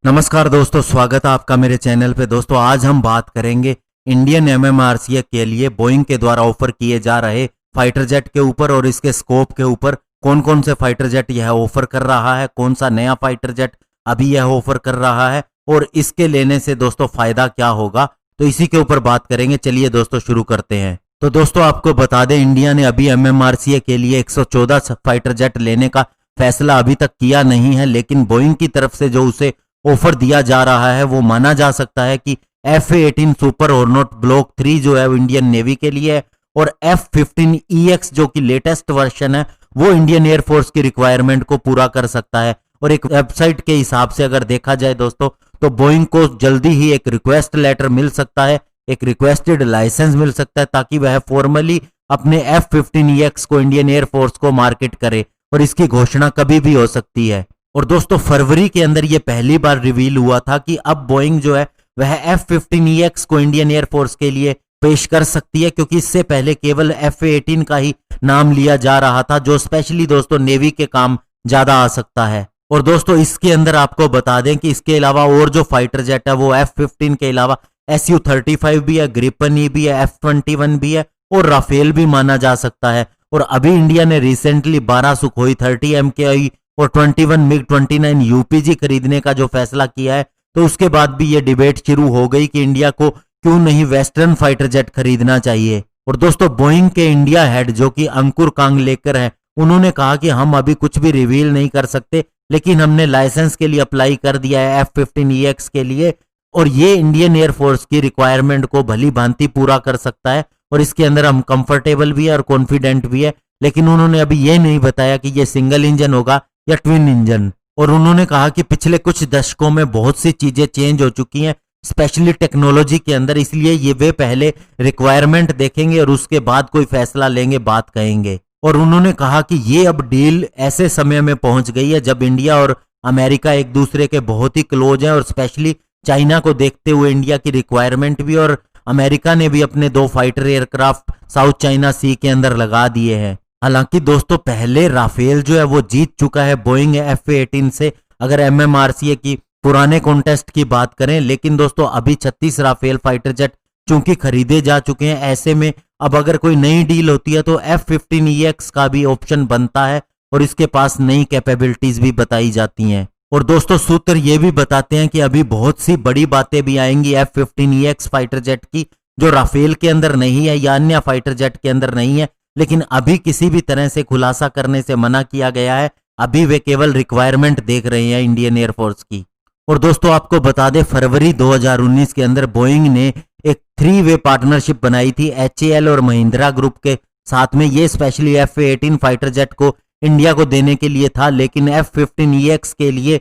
नमस्कार दोस्तों, स्वागत है आपका मेरे चैनल पे। दोस्तों आज हम बात करेंगे इंडियन एमएमआरसीए के लिए बोइंग के द्वारा ऑफर किए जा रहे फाइटर जेट के ऊपर और इसके स्कोप के ऊपर। कौन कौन से फाइटर जेट यह ऑफर कर रहा है, कौन सा नया फाइटर जेट अभी यह ऑफर कर रहा है और इसके लेने से दोस्तों फायदा क्या होगा, तो इसी के ऊपर बात करेंगे। चलिए दोस्तों शुरू करते हैं। तो दोस्तों आपको बता दें, इंडिया ने अभी एमएमआरसीए के लिए 114 फाइटर जेट लेने का फैसला अभी तक किया नहीं है, लेकिन बोइंग की तरफ से जो उसे ऑफर दिया जा रहा है वो माना जा सकता है कि F-18 सुपर हॉर्नेट ब्लॉक 3 जो है वो इंडियन नेवी के लिए है और F-15EX जो कि लेटेस्ट वर्जन है वो इंडियन एयरफोर्स की रिक्वायरमेंट को पूरा कर सकता है। और एक वेबसाइट के हिसाब से अगर देखा जाए दोस्तों, तो बोइंग को जल्दी ही एक रिक्वेस्ट लेटर मिल सकता है, एक रिक्वेस्टेड लाइसेंस मिल सकता है, ताकि वह फॉर्मली अपने F-15EX को इंडियन एयरफोर्स को मार्केट करे और इसकी घोषणा कभी भी हो सकती है। और दोस्तों फरवरी के अंदर यह पहली बार रिवील हुआ था कि अब बोइंग जो है वह F-15EX को इंडियन एयरफोर्स के लिए पेश कर सकती है, क्योंकि इससे पहले केवल F-18 का ही नाम लिया जा रहा था, जो स्पेशली दोस्तों नेवी के काम ज्यादा आ सकता है। और दोस्तों इसके अंदर आपको बता दें कि इसके अलावा और जो फाइटर जेट है वो F-15 के अलावा Su-35 भी है, ग्रिपन ई भी है, F-21 भी है और राफेल भी माना जा सकता है। और अभी इंडिया ने रिसेंटली 12 सुखोई 30 MKI और 21 MiG-29 UPG खरीदने का जो फैसला किया है, तो उसके बाद भी ये डिबेट शुरू हो गई कि इंडिया को क्यों नहीं वेस्टर्न फाइटर जेट खरीदना चाहिए। और दोस्तों बोइंग के इंडिया हेड जो कि अंकुर कांगलेकर हैं, उन्होंने कहा कि हम अभी कुछ भी रिवील नहीं कर सकते, लेकिन हमने लाइसेंस के लिए अप्लाई कर दिया है F-15EX के लिए और ये इंडियन एयरफोर्स की रिक्वायरमेंट को भली भांति पूरा कर सकता है और इसके अंदर हम कंफर्टेबल भी है और कॉन्फिडेंट भी है। लेकिन उन्होंने अभी ये नहीं बताया कि ये सिंगल इंजन होगा या ट्विन इंजन। और उन्होंने कहा कि पिछले कुछ दशकों में बहुत सी चीजें चेंज हो चुकी हैं, स्पेशली टेक्नोलॉजी के अंदर, इसलिए ये वे पहले रिक्वायरमेंट देखेंगे और उसके बाद कोई फैसला लेंगे, बात कहेंगे। और उन्होंने कहा कि ये अब डील ऐसे समय में पहुंच गई है जब इंडिया और अमेरिका एक दूसरे के बहुत ही क्लोज हैं और स्पेशली चाइना को देखते हुए इंडिया की रिक्वायरमेंट भी और अमेरिका ने भी अपने 2 फाइटर एयरक्राफ्ट साउथ चाइना सी के अंदर लगा दिए हैं। हालांकि दोस्तों पहले राफेल जो है वो जीत चुका है बोइंग F-18 से, अगर एमएमआरसीए की पुराने कॉन्टेस्ट की बात करें। लेकिन दोस्तों अभी 36 राफेल फाइटर जेट चूंकि खरीदे जा चुके हैं, ऐसे में अब अगर कोई नई डील होती है तो F-15EX का भी ऑप्शन बनता है और इसके पास नई कैपेबिलिटीज भी बताई जाती हैं। और दोस्तों सूत्र ये भी बताते हैं कि अभी बहुत सी बड़ी बातें भी आएंगी F-15EX फाइटर जेट की, जो राफेल के अंदर नहीं है या अन्य फाइटर जेट के अंदर नहीं है, लेकिन अभी किसी भी तरह से खुलासा करने से मना किया गया है। अभी वे केवल रिक्वायरमेंट देख रहे हैं इंडियन एयरफोर्स की। और दोस्तों आपको बता दें, फरवरी 2019 के अंदर बोइंग ने एक 3 वे पार्टनरशिप बनाई थी HAL और महिंद्रा ग्रुप के साथ में। ये स्पेशली F-18 फाइटर जेट को इंडिया को देने के लिए था, लेकिन F-15EX के लिए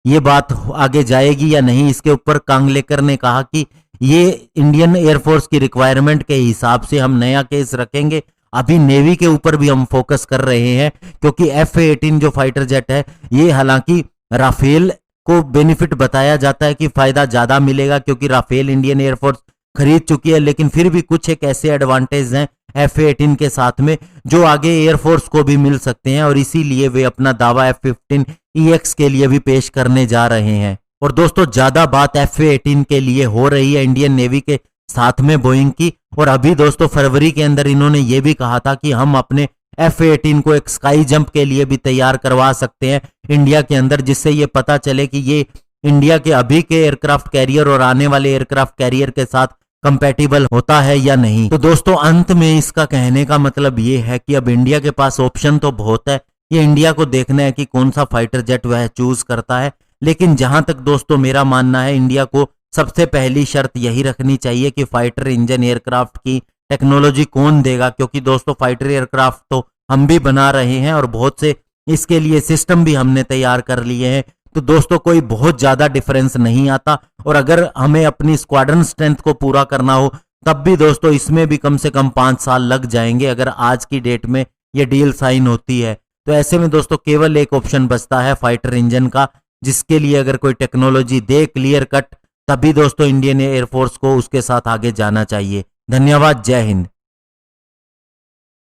ये बात आगे जाएगी या नहीं, इसके ऊपर कांगलेकर ने कहा कि ये इंडियन एयरफोर्स की रिक्वायरमेंट के हिसाब से हम नया केस रखेंगे। अभी नेवी के ऊपर भी हम फोकस कर रहे हैं, क्योंकि F-18 जो फाइटर जेट है ये हालांकि राफेल को बेनिफिट बताया जाता है कि फायदा ज्यादा मिलेगा क्योंकि राफेल इंडियन एयरफोर्स खरीद चुकी है, लेकिन फिर भी कुछ एक ऐसे एडवांटेज हैं F-18 के साथ में जो आगे एयरफोर्स को भी मिल सकते हैं और इसीलिए वे अपना दावा F-15EX के लिए भी पेश करने जा रहे हैं। और दोस्तों ज्यादा बात F-18 के लिए हो रही है इंडियन नेवी के साथ में बोइंग की। और अभी दोस्तों फरवरी के अंदर इन्होंने ये भी कहा था कि हम अपने F-18 को एक स्काई जंप के लिए भी तैयार करवा सकते हैं इंडिया के अंदर, जिससे ये पता चले कि ये इंडिया के अभी के एयरक्राफ्ट कैरियर और आने वाले एयरक्राफ्ट कैरियर के साथ कंपैटिबल होता है या नहीं। तो दोस्तों अंत में इसका कहने का मतलब ये है कि अब इंडिया के पास ऑप्शन तो बहुत है, ये इंडिया को देखना है कि कौन सा फाइटर जेट वह चूज करता है। लेकिन जहां तक दोस्तों मेरा मानना है, इंडिया को सबसे पहली शर्त यही रखनी चाहिए कि फाइटर इंजन एयरक्राफ्ट की टेक्नोलॉजी कौन देगा, क्योंकि दोस्तों फाइटर एयरक्राफ्ट तो हम भी बना रहे हैं और बहुत से इसके लिए सिस्टम भी हमने तैयार कर लिए हैं। तो दोस्तों कोई बहुत ज्यादा डिफरेंस नहीं आता और अगर हमें अपनी स्क्वाड्रन स्ट्रेंथ को पूरा करना हो तब भी दोस्तों इसमें भी कम से कम 5 साल लग जाएंगे अगर आज की डेट में ये डील साइन होती है। तो ऐसे में दोस्तों केवल एक ऑप्शन बचता है फाइटर इंजन का, जिसके लिए अगर कोई टेक्नोलॉजी दे क्लियर कट, तभी दोस्तों इंडियन एयरफोर्स को उसके साथ आगे जाना चाहिए। धन्यवाद, जय हिंद।